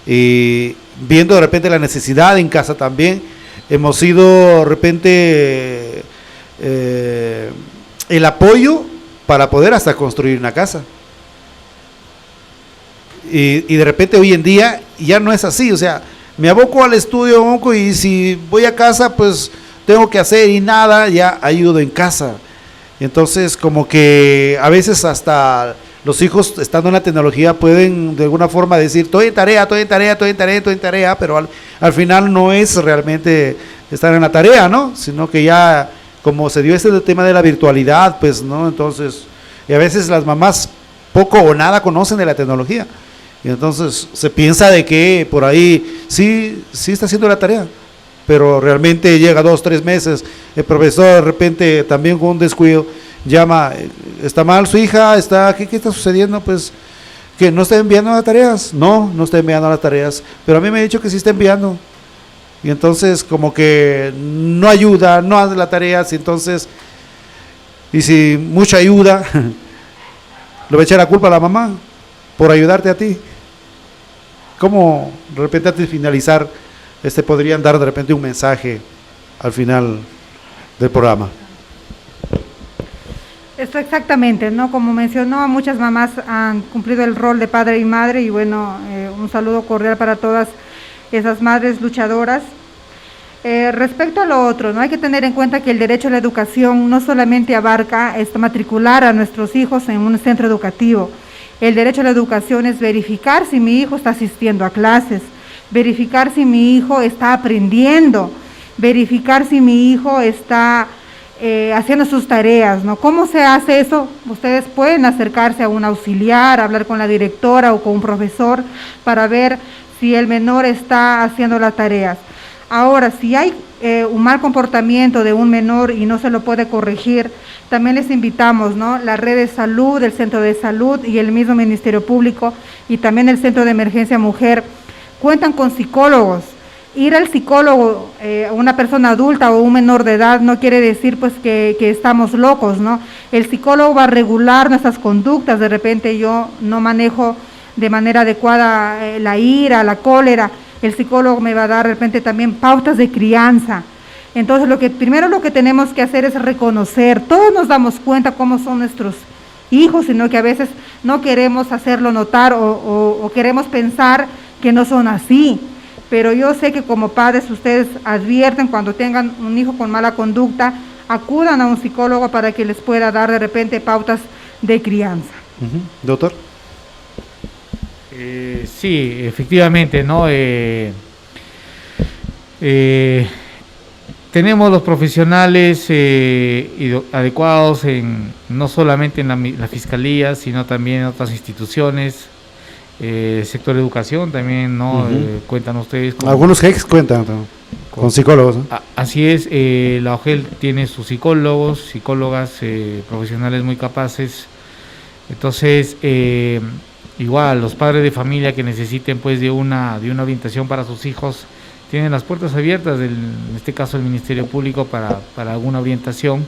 Y viendo de repente la necesidad en casa también, hemos sido de repente el apoyo para poder hasta construir una casa. Y de repente hoy en día ya no es así, o sea, me aboco al estudio y si voy a casa pues tengo que hacer y nada, ya ayudo en casa. Entonces como que a veces hasta los hijos estando en la tecnología pueden de alguna forma decir estoy en tarea, pero al final no es realmente estar en la tarea, ¿no? Sino que ya como se dio este tema de la virtualidad, pues, ¿no? Entonces, y a veces las mamás poco o nada conocen de la tecnología. Y entonces se piensa de que por ahí sí está haciendo la tarea, pero realmente llega 2-3 meses, el profesor de repente también con un descuido llama, está mal su hija, ¿qué está sucediendo? Pues que no está enviando las tareas. No está enviando las tareas, pero a mí me ha dicho que sí está enviando. Y entonces como que no ayuda, no hace las tareas, y si mucha ayuda, le va a echar la culpa a la mamá por ayudarte a ti. ¿Cómo de repente antes de finalizar podrían dar de repente un mensaje al final del programa? Esto exactamente, ¿no? Como mencionó, muchas mamás han cumplido el rol de padre y madre, y bueno, un saludo cordial para todas esas madres luchadoras. Respecto a lo otro, ¿no? Hay que tener en cuenta que el derecho a la educación no solamente abarca matricular a nuestros hijos en un centro educativo, El derecho a la educación es verificar si mi hijo está asistiendo a clases, verificar si mi hijo está aprendiendo, verificar si mi hijo está haciendo sus tareas, ¿no? ¿Cómo se hace eso? Ustedes pueden acercarse a un auxiliar, hablar con la directora o con un profesor para ver si el menor está haciendo las tareas. Ahora, si hay un mal comportamiento de un menor y no se lo puede corregir, también les invitamos, ¿no? La red de salud, el centro de salud y el mismo Ministerio Público y también el Centro de Emergencia Mujer cuentan con psicólogos. Ir al psicólogo, una persona adulta o un menor de edad, no quiere decir pues que estamos locos, ¿no? El psicólogo va a regular nuestras conductas. De repente yo no manejo de manera adecuada la ira, la cólera. El psicólogo me va a dar de repente también pautas de crianza. Entonces primero lo que tenemos que hacer es reconocer. Todos nos damos cuenta cómo son nuestros hijos, sino que a veces no queremos hacerlo notar o queremos pensar que no son así. Pero yo sé que como padres ustedes advierten cuando tengan un hijo con mala conducta, acudan a un psicólogo para que les pueda dar de repente pautas de crianza. Doctor. Sí, efectivamente, ¿no? Tenemos los profesionales adecuados no solamente en la Fiscalía, sino también en otras instituciones. Sector de educación también, ¿no? Cuentan ustedes con... Algunos GECs cuentan con psicólogos, ¿no? Así es, la OGEL tiene sus psicólogos, psicólogas, profesionales muy capaces. Entonces, igual, los padres de familia que necesiten pues de una orientación para sus hijos, tienen las puertas abiertas, en este caso el Ministerio Público, para alguna orientación.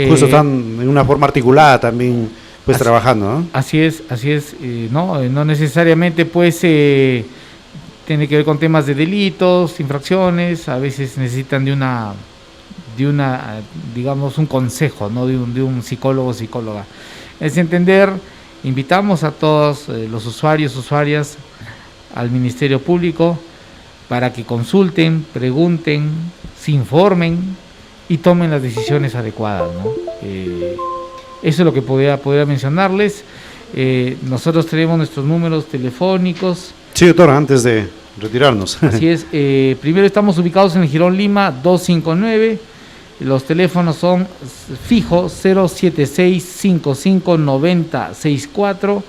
Justo están en una forma articulada también, pues trabajando, ¿no? Así es, no necesariamente pues tiene que ver con temas de delitos, infracciones, a veces necesitan de una digamos un consejo, ¿no? de un psicólogo o psicóloga. Es entender, invitamos a todos los usuarias al Ministerio Público para que consulten, pregunten, se informen y tomen las decisiones adecuadas, ¿no? Eso es lo que podría mencionarles. Nosotros tenemos nuestros números telefónicos. Sí, doctor, antes de retirarnos. Así es. Primero estamos ubicados en el Jirón Lima 259. Los teléfonos son fijo 076-5590-64.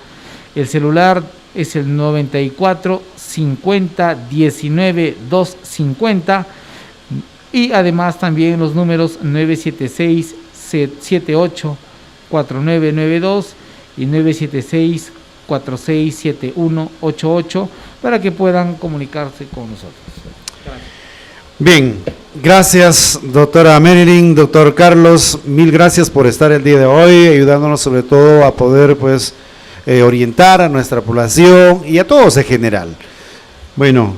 El celular es el 94-50-19-250. Y además también los números 976-78-4992 y 976-467188 para que puedan comunicarse con nosotros. Gracias. Bien, gracias doctora Marilyn, doctor Carlos, mil gracias por estar el día de hoy, ayudándonos sobre todo a poder pues orientar a nuestra población y a todos en general. Bueno,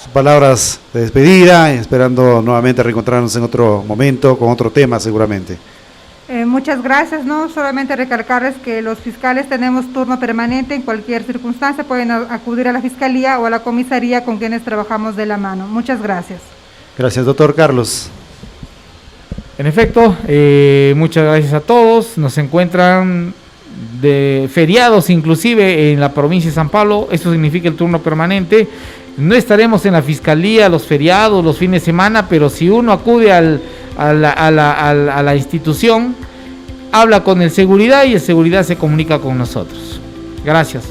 sus palabras de despedida, esperando nuevamente reencontrarnos en otro momento con otro tema seguramente. Muchas gracias, ¿no? Solamente recalcarles que los fiscales tenemos turno permanente en cualquier circunstancia, pueden acudir a la Fiscalía o a la Comisaría con quienes trabajamos de la mano. Muchas gracias. Gracias, doctor Carlos. En efecto, muchas gracias a todos. Nos encuentran de feriados inclusive en la provincia de San Pablo, eso significa el turno permanente. No estaremos en la Fiscalía los feriados, los fines de semana, pero si uno acude a la institución, habla con el seguridad y el seguridad se comunica con nosotros. Gracias.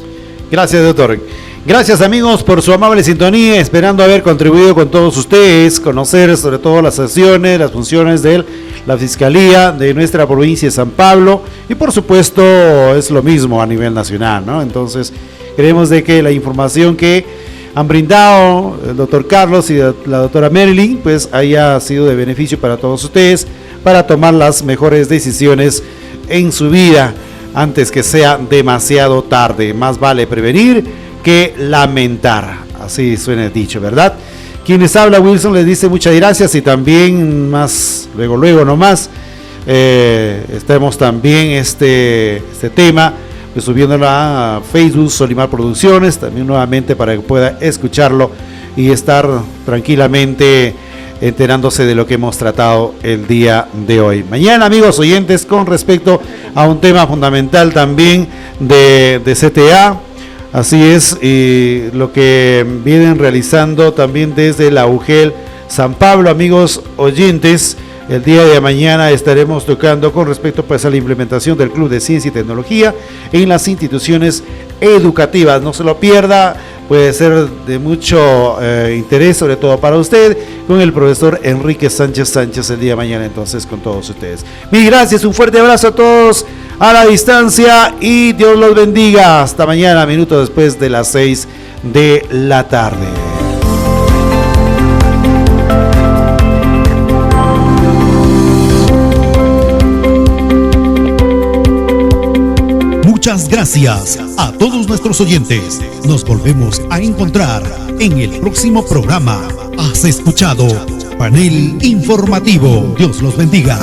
Gracias, doctor. Gracias, amigos, por su amable sintonía, esperando haber contribuido con todos ustedes, conocer sobre todo las acciones, las funciones de la Fiscalía de nuestra provincia de San Pablo, y por supuesto es lo mismo a nivel nacional, ¿no? Entonces, creemos de que la información que han brindado el doctor Carlos y la doctora Marilyn, pues haya sido de beneficio para todos ustedes, para tomar las mejores decisiones en su vida, antes que sea demasiado tarde. Más vale prevenir que lamentar, así suena el dicho, ¿verdad? Quienes habla Wilson les dice muchas gracias, y también más luego nomás estemos también este tema pues subiéndolo a Facebook Solimar Producciones, también nuevamente para que pueda escucharlo y estar tranquilamente enterándose de lo que hemos tratado el día de hoy. Mañana, amigos oyentes, con respecto a un tema fundamental también de CTA, así es, lo que vienen realizando también desde la UGEL San Pablo, amigos oyentes. El día de mañana estaremos tocando con respecto pues a la implementación del Club de Ciencia y Tecnología en las instituciones educativas. No se lo pierda, puede ser de mucho interés, sobre todo para usted, con el profesor Enrique Sánchez el día de mañana, entonces, con todos ustedes. Mil gracias, un fuerte abrazo a todos a la distancia y Dios los bendiga. Hasta mañana, minutos después de las 6 de la tarde. Muchas gracias a todos nuestros oyentes. Nos volvemos a encontrar en el próximo programa. Has escuchado Panel Informativo. Dios los bendiga.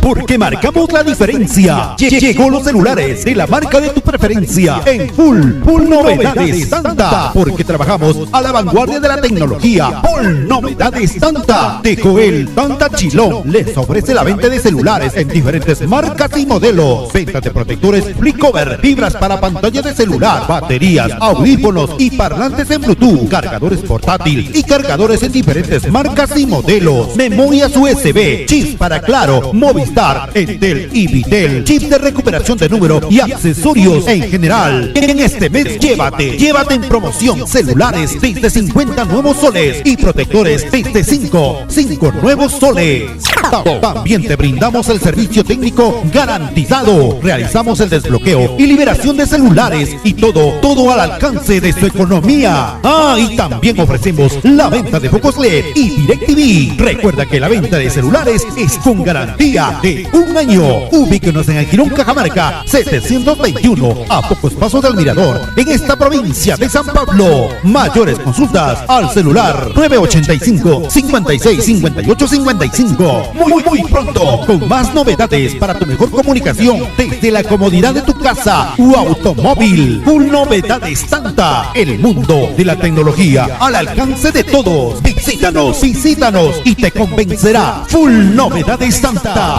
Porque marcamos la diferencia. Llegó los celulares de la marca de tu preferencia en Full Novedades Tanta. Porque trabajamos a la vanguardia de la tecnología. Full Novedades Tanta. De Joel Tanta Chilón les ofrece la venta de celulares en diferentes marcas y modelos. Venta de protectores flip cover, fibras para pantalla de celular, baterías, audífonos y parlantes en Bluetooth, cargadores portátil y cargadores en diferentes marcas y modelos. Memorias USB, chips para Claro, Movistar, Entel y Vitel, chips de recuperación de número y accesorios en general. En este mes llévate en promoción celulares desde 50 nuevos soles y protectores desde 5 nuevos soles. También te brindamos el servicio técnico garantizado. Realizamos el desbloqueo y liberación de celulares y todo al alcance de su economía. Y también ofrecemos la venta de focos LED y DirecTV. Recuerda que la venta de celulares es con garantía de un año. Ubíquenos en Alquirón, Cajamarca 721, a pocos pasos del Mirador, en esta provincia de San Pablo. Mayores consultas al celular 985 56 58 55. Muy pronto, con más novedades para tu mejor comunicación desde la comodidad de tu casa u automóvil. Full Novedades Tanta, el mundo de la tecnología al alcance de todos. Visítanos y te convencerá. Full Novedades Tanta.